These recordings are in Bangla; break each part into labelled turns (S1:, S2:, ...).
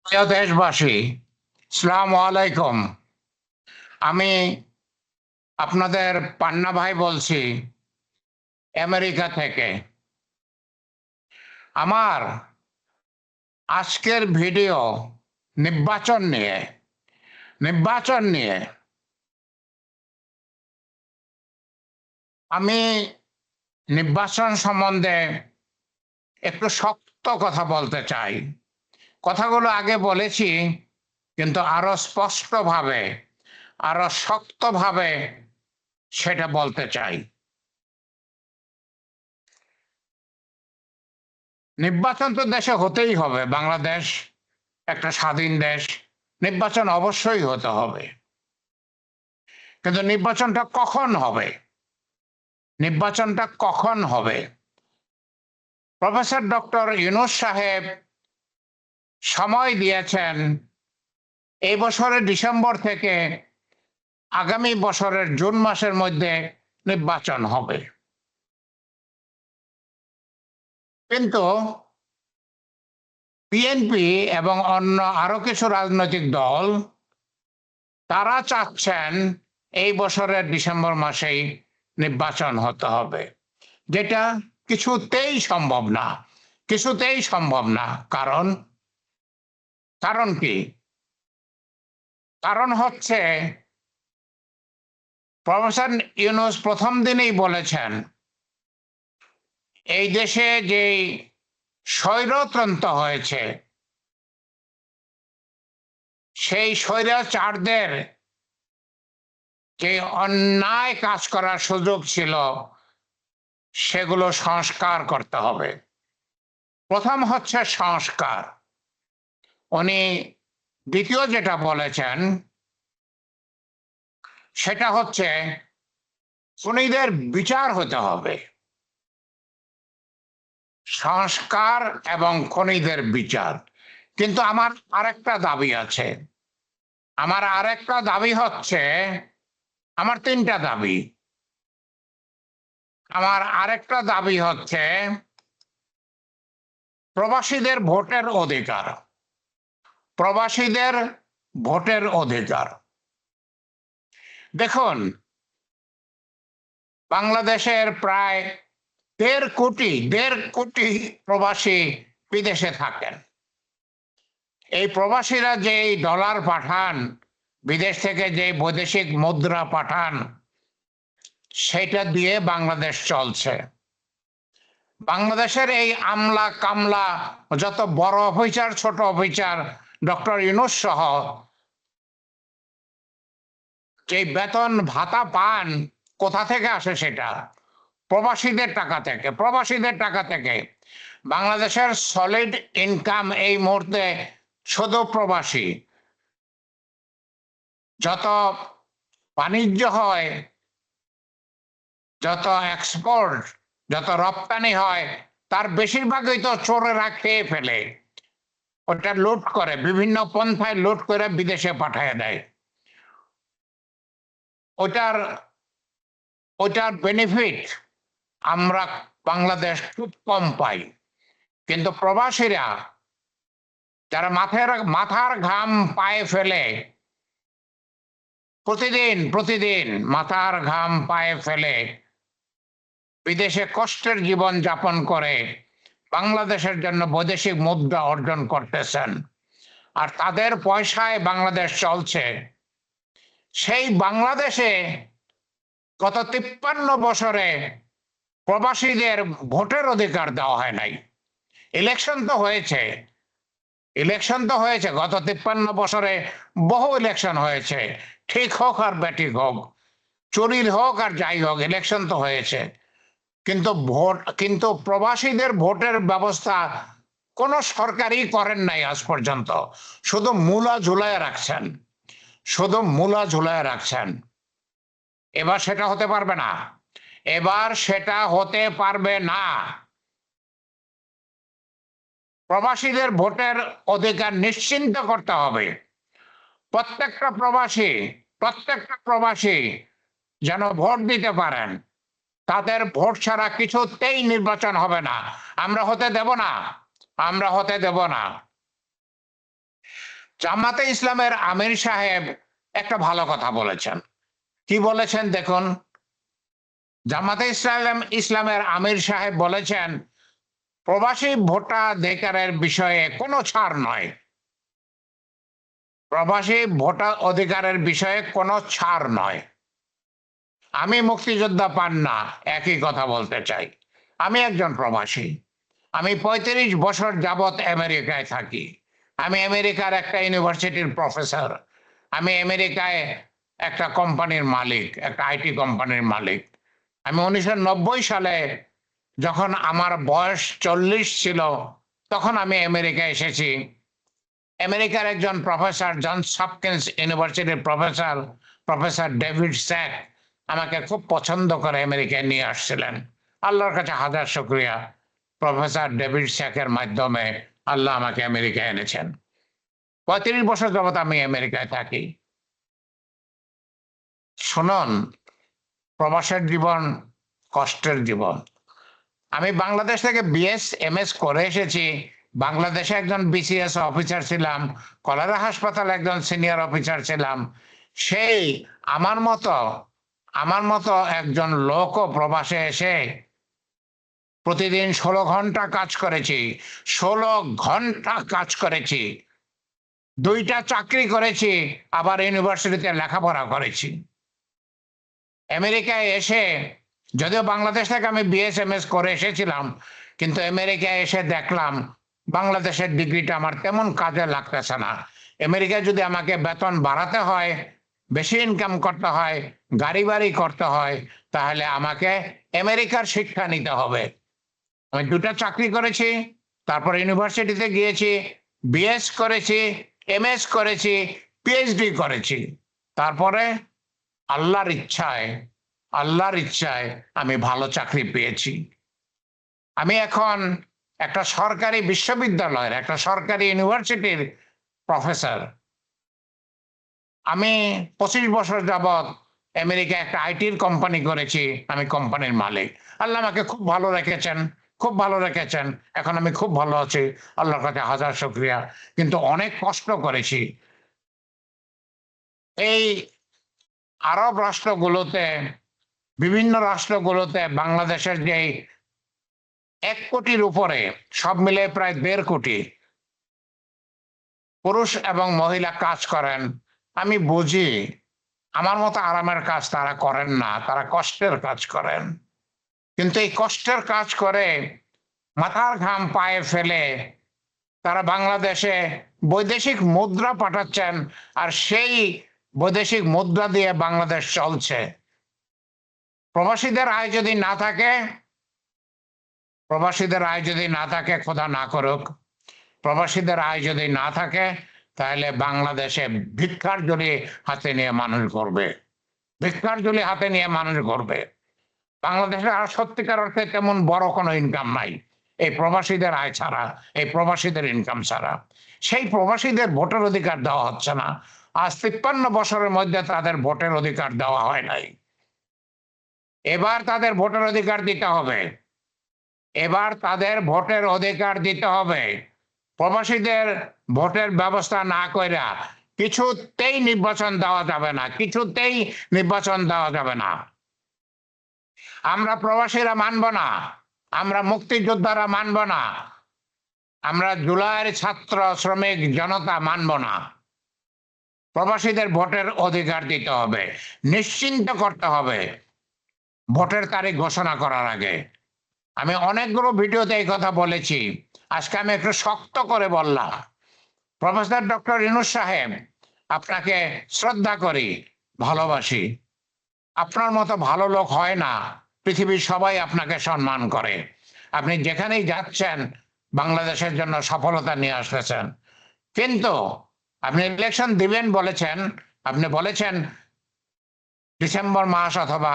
S1: প্রিয় দেশবাসী, আসসালামু আলাইকুম। আমি আপনাদের পান্না ভাই বলছি আমেরিকা থেকে। আমার আজকের ভিডিও নির্বাচন নিয়ে। নির্বাচন নিয়ে আমি নির্বাচন সম্বন্ধে একটু শক্ত কথা বলতে চাই। কথাগুলো আগে বলেছি, কিন্তু আরো স্পষ্টভাবে, আরো শক্তভাবে সেটা বলতে চাই। নির্বাচন তো দেশে হতেই হবে। বাংলাদেশ একটা স্বাধীন দেশ, নির্বাচন অবশ্যই হতে হবে। কিন্তু নির্বাচনটা কখন হবে? নির্বাচনটা কখন হবে? প্রফেসর ডক্টর ইউনূস সাহেব সময় দিয়েছেন এই বছরের ডিসেম্বর থেকে আগামী বছরের জুন মাসের মধ্যে নির্বাচন হবে। কিন্তু বিএনপি এবং অন্য আরো কিছু রাজনৈতিক দল তারা চাচ্ছেন এই বছরের ডিসেম্বর মাসেই নির্বাচন হতে হবে, যেটা কিছুতেই সম্ভব না। কিছুতেই সম্ভব না। কারণ কারণ কি? কারণ হচ্ছে, প্রফেসর ইউনূস প্রথম দিনেই বলেছেন এই দেশে যেই স্বৈরতন্ত্র হয়েছে, সেই স্বৈরাচারদের যে অন্যায় কাজ করার সুযোগ ছিল সেগুলো সংস্কার করতে হবে। প্রথম হচ্ছে সংস্কার। উনি দ্বিতীয় যেটা বলেছেন সেটা হচ্ছে খুনিদের বিচার হতে হবে। সংস্কার এবং খুনিদের বিচার। কিন্তু আমার আরেকটা দাবি আছে। আমার আরেকটা দাবি হচ্ছে, আমার তিনটা দাবি। আমার আরেকটা দাবি হচ্ছে প্রবাসীদের ভোটের অধিকার। প্রবাসীদের ভোটের অধিকার। দেখুন, বাংলাদেশের প্রায় ১.৫ কোটি প্রবাসী বিদেশে থাকেন। এই প্রবাসীরা যেই ডলার পাঠান, বিদেশ থেকে যে বৈদেশিক মুদ্রা পাঠান, সেটা দিয়ে বাংলাদেশ চলছে। বাংলাদেশের এই আমলা কামলা যত বড় অফিসার ছোট অফিসার, ডক্টর ইউনূস সহ যে বেতন ভাতা পান, কোথা থেকে আসে? সেটা প্রবাসীদের টাকা থেকে। প্রবাসীদের টাকা থেকে। বাংলাদেশের সলিড ইনকাম এই মুহূর্তে শুধু প্রবাসী। যত বাণিজ্য হয়, যত এক্সপোর্ট, যত রপ্তানি হয়, তার বেশিরভাগই তো চোরেরা খেয়ে ফেলে। ওটা লুট করে, বিভিন্ন পন্থায় লুট করে বিদেশে পাঠিয়ে দেয়। ওটার ওটার বেনিফিট আমরা বাংলাদেশ খুব কম পাই। কিন্তু প্রবাসীরা যারা মাথার ঘাম পায়ে ফেলে, প্রতিদিন প্রতিদিন মাথার ঘাম পায়ে ফেলে বিদেশে কষ্টের জীবন যাপন করে বাংলাদেশের জন্য বৈদেশিক মুদ্রা অর্জন করতেছেন, আর তাদের পয়সায় বাংলাদেশ চলছে। সেই বাংলাদেশে গত ৫৩ বছরে প্রবাসীদের ভোটের অধিকার দেওয়া হয় নাই। ইলেকশন তো হয়েছে, গত ৫৩ বছরে বহু ইলেকশন হয়েছে। ঠিক হোক আর ব্যাঠিক হোক, চুরির হোক আর যাই হোক, ইলেকশন তো হয়েছে। কিন্তু প্রবাসীদের ভোটের ব্যবস্থা কোন সরকারই করেন নাই আজ পর্যন্ত। শুধু মূলা ঝুলায় রাখছেন, শুধু মূলা ঝুলায় রাখছেন। এবার সেটা হতে পারবে না। এবার সেটা হতে পারবে না। প্রবাসীদের ভোটের অধিকার নিশ্চিন্ত করতে হবে। প্রত্যেকটা প্রবাসী যেন ভোট দিতে পারেন। তাদের ভোট ছাড়া কিছুতেই নির্বাচন হবে না। আমরা হতে দেব না। আমরা হতে দেব না। জামাতে ইসলামের আমির সাহেব একটা ভালো কথা বলেছেন। কি বলেছেন দেখুন, জামাতে ইসলামের আমির সাহেব বলেছেন প্রবাসী ভোটাধিকারের বিষয়ে কোনো ছাড় নয়। প্রবাসী ভোটার অধিকারের বিষয়ে কোনো ছাড় নয়। আমি মুক্তিযোদ্ধা পান না, একই কথা বলতে চাই। আমি একজন প্রবাসী। আমি ৩৫ বছর যাবৎ আমেরিকায় থাকি। আমি আমেরিকার একটা ইউনিভার্সিটির প্রফেসর। আমি আমেরিকায় একটা কোম্পানির মালিক, একটা আইটি কোম্পানির মালিক। আমি 1990 সালে যখন আমার বয়স 40 ছিল তখন আমি আমেরিকায় এসেছি। আমেরিকার একজন প্রফেসর, জনস হপকিন্স ইউনিভার্সিটির প্রফেসর ডেভিড স্যাক আমাকে খুব পছন্দ করে আমেরিকায় নিয়ে আসছিলেন। আল্লাহর কাছে হাজার শুকরিয়া, প্রফেসর ডেভিড স্যাকের মাধ্যমে আল্লাহ আমাকে আমেরিকায় এনেছেন। ৩৫ বছর যাবৎ আমি আমেরিকায় থাকি। শুনুন, প্রবাসের জীবন কষ্টের জীবন। আমি বাংলাদেশ থেকে বিএস এমএস করে এসেছি। বাংলাদেশে একজন বিসিএস অফিসার ছিলাম, কলেরা হাসপাতালে একজন সিনিয়র অফিসার ছিলাম। সেই আমার মতো একজন লোকও প্রবাসে এসে প্রতিদিন 16 ঘন্টা কাজ করেছি। 16 ঘন্টা কাজ করেছি, 2টা চাকরি করেছি, আবার ইউনিভার্সিটিতে লেখাপড়া করেছি। আমেরিকায় এসে, যদিও বাংলাদেশ থেকে আমি বিএসএমএস করে এসেছিলাম, কিন্তু আমেরিকায় এসে দেখলাম বাংলাদেশের ডিগ্রিটা আমার তেমন কাজে লাগতেছে না। আমেরিকায় যদি আমাকে বেতন বাড়াতে হয়, বেশি ইনকাম করতে হয়, গাড়ি বাড়ি করতে হয়, তাহলে আমাকে আমেরিকার শিক্ষা নিতে হবে। আমি 2টা চাকরি করেছি, তারপর ইউনিভার্সিটিতে গিয়েছি, বিএস করেছি, এমএস করেছি, পিএইচডি করেছি। তারপরে আল্লাহর ইচ্ছায় আমি ভালো চাকরি পেয়েছি। আমি এখন একটা সরকারি বিশ্ববিদ্যালয়ের, একটা সরকারি ইউনিভার্সিটির প্রফেসর। আমি 25 বছর যাবৎ আমেরিকা একটা আইটির কোম্পানি করেছি। আমি কোম্পানির মালিক। আল্লাহ আমাকে খুব ভালো রেখেছেন, খুব ভালো রেখেছেন। এখন আমি খুব ভালো আছি, আল্লাহর কাছে হাজার শুকরিয়া। কিন্তু অনেক কষ্ট করেছি। এই আরব রাষ্ট্রগুলোতে, বিভিন্ন রাষ্ট্রগুলোতে বাংলাদেশের যে 1 কোটির উপরে, সব মিলে প্রায় 1.5 কোটি পুরুষ এবং মহিলা কাজ করেন। আমি বুঝি আমার মতো আরামের কাজ তারা করেন না, তারা কষ্টের কাজ করেন। কিন্তু এই কষ্টের কাজ করে মাথার ঘাম পায়ে ফেলে তারা বাংলাদেশে বৈদেশিক মুদ্রা পাঠাচ্ছেন, আর সেই বৈদেশিক মুদ্রা দিয়ে বাংলাদেশ চলছে। প্রবাসীদের আয় যদি না থাকে, খোদা না করুক, প্রবাসীদের আয় যদি না থাকে, তাহলে বাংলাদেশে ভিক্ষার ঝুলি হাতে নিয়ে মানুষ ঘুরবে। বাংলাদেশে আর সত্যিকার অর্থে তেমন বড় কোনো ইনকাম নাই এই প্রবাসীদের আয় ছাড়া, এই প্রবাসীদের ইনকাম ছাড়া। সেই প্রবাসীদের ভোটের অধিকার দেওয়া হচ্ছে না। আজ 53 বছরের মধ্যে তাদের ভোটের অধিকার দেওয়া হয় নাই। এবার তাদের ভোটের অধিকার দিতে হবে। প্রবাসীদের ভোটের ব্যবস্থা না কইরা কিছুতেই নির্বাচন দেওয়া যাবে না। আমরা প্রবাসীরা মানব না, আমরা মুক্তিযোদ্ধারা মানব না, আমরা জুলাইয়ের ছাত্র শ্রমিক জনতা মানব না। প্রবাসীদের ভোটের অধিকার দিতে হবে, নিশ্চিন্ত করতে হবে ভোটের তারিখ ঘোষণা করার আগে। আমি অনেকগুলো ভিডিওতে এই কথা বলেছি, আজকে আমি একটু শক্ত করে বললাম। প্রফেসর ডক্টর ইউনূস সাহেব, আপনাকে শ্রদ্ধা করি, ভালোবাসি। আপনার মতো ভালো লোক হয় না, পৃথিবীর সবাই আপনাকে সম্মান করে। আপনি যেখানেই যাচ্ছেন বাংলাদেশের জন্য সফলতা নিয়ে আসতেছেন। কিন্তু আপনি ইলেকশন দিবেন বলেছেন, আপনি বলেছেন ডিসেম্বর মাস অথবা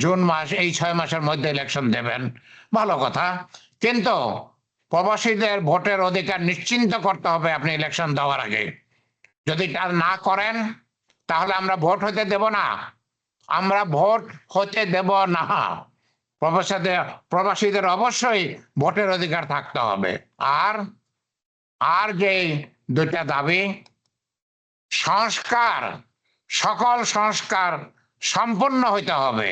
S1: জুন মাস, এই 6 মাসের মধ্যে ইলেকশন দেবেন, ভালো কথা। কিন্তু প্রবাসীদের ভোটের অধিকার নিশ্চিন্ত করতে হবে আপনি ইলেকশন দেওয়ার আগে। যদি তা না করেন তাহলে আমরা ভোট হতে দেব না। প্রবাসীদের অবশ্যই ভোটের অধিকার থাকতে হবে। আর যে দুইটা দাবি, সংস্কার, সকল সংস্কার সম্পন্ন হইতে হবে,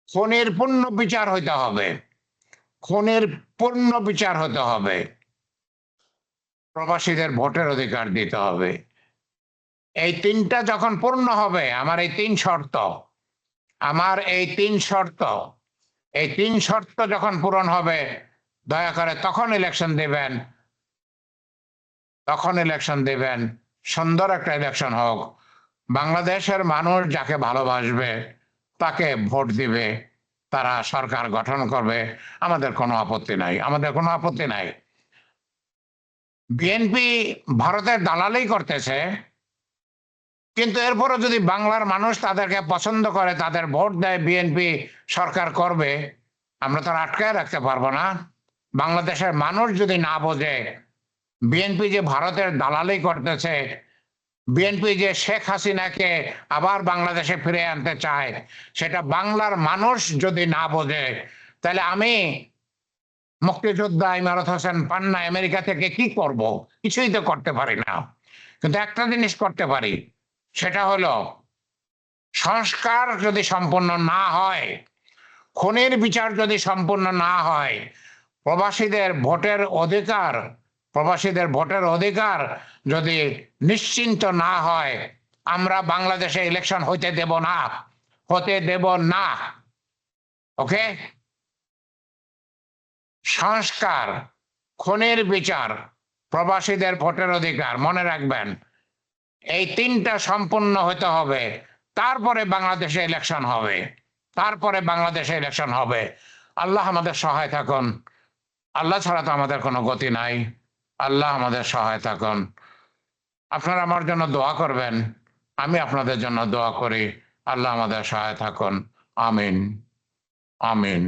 S1: খুনের পূর্ণ বিচার হইতে হবে, খুনের পূর্ণ বিচার হতে হবে, প্রবাসীদের ভোটের অধিকার দিতে হবে। এই তিনটা যখন পূর্ণ হবে, আমার এই তিন শর্ত, এই তিন শর্ত যখন পূরণ হবে, দয়া করে তখন ইলেকশন দেবেন, সুন্দর একটা ইলেকশন হোক। বাংলাদেশের মানুষ যাকে ভালোবাসবে তাকে ভোট দিবে, তারা সরকার গঠন করবে, আমাদের কোনো আপত্তি নাই। বিএনপি ভারতের দালালি করতেছে, কিন্তু এরপরও যদি বাংলার মানুষ তাদেরকে পছন্দ করে, তাদের ভোট দেয়, বিএনপি সরকার করবে, আমরা তো আটকায় রাখতে পারবো না। বাংলাদেশের মানুষ যদি না বোঝে বিএনপি যে ভারতের দালালি করতেছে, বিএনপি যে শেখ হাসিনাকে আবার বাংলাদেশে ফিরে আনতে চায়, সেটা বাংলার মানুষ যদি না বোঝে, তাহলে আমি মুক্তিযোদ্ধা ইমারত হোসেন পান্না আমেরিকা থেকে কি করব? কিছুই তো করতে পারি না। কিন্তু একটা জিনিস করতে পারি, সেটা হলো সংস্কার যদি সম্পূর্ণ না হয়, খুনের বিচার যদি সম্পূর্ণ না হয়, প্রবাসীদের ভোটের অধিকার যদি নিশ্চিন্ত না হয়, আমরা বাংলাদেশে ইলেকশন হতে দেব না। ওকে? সংস্কার, খুনের বিচার, প্রবাসীদের ভোটের অধিকার, মনে রাখবেন এই তিনটা সম্পূর্ণ হতে হবে, তারপরে বাংলাদেশে ইলেকশন হবে। আল্লাহ আমাদের সহায় থাকুন। আল্লাহ ছাড়া তো আমাদের কোনো গতি নাই। আল্লাহ আমাদের সহায় থাকুন। আপনারা আমার জন্য দোয়া করবেন, আমি আপনাদের জন্য দোয়া করি। আল্লাহ আমাদের সহায় থাকুন। আমিন।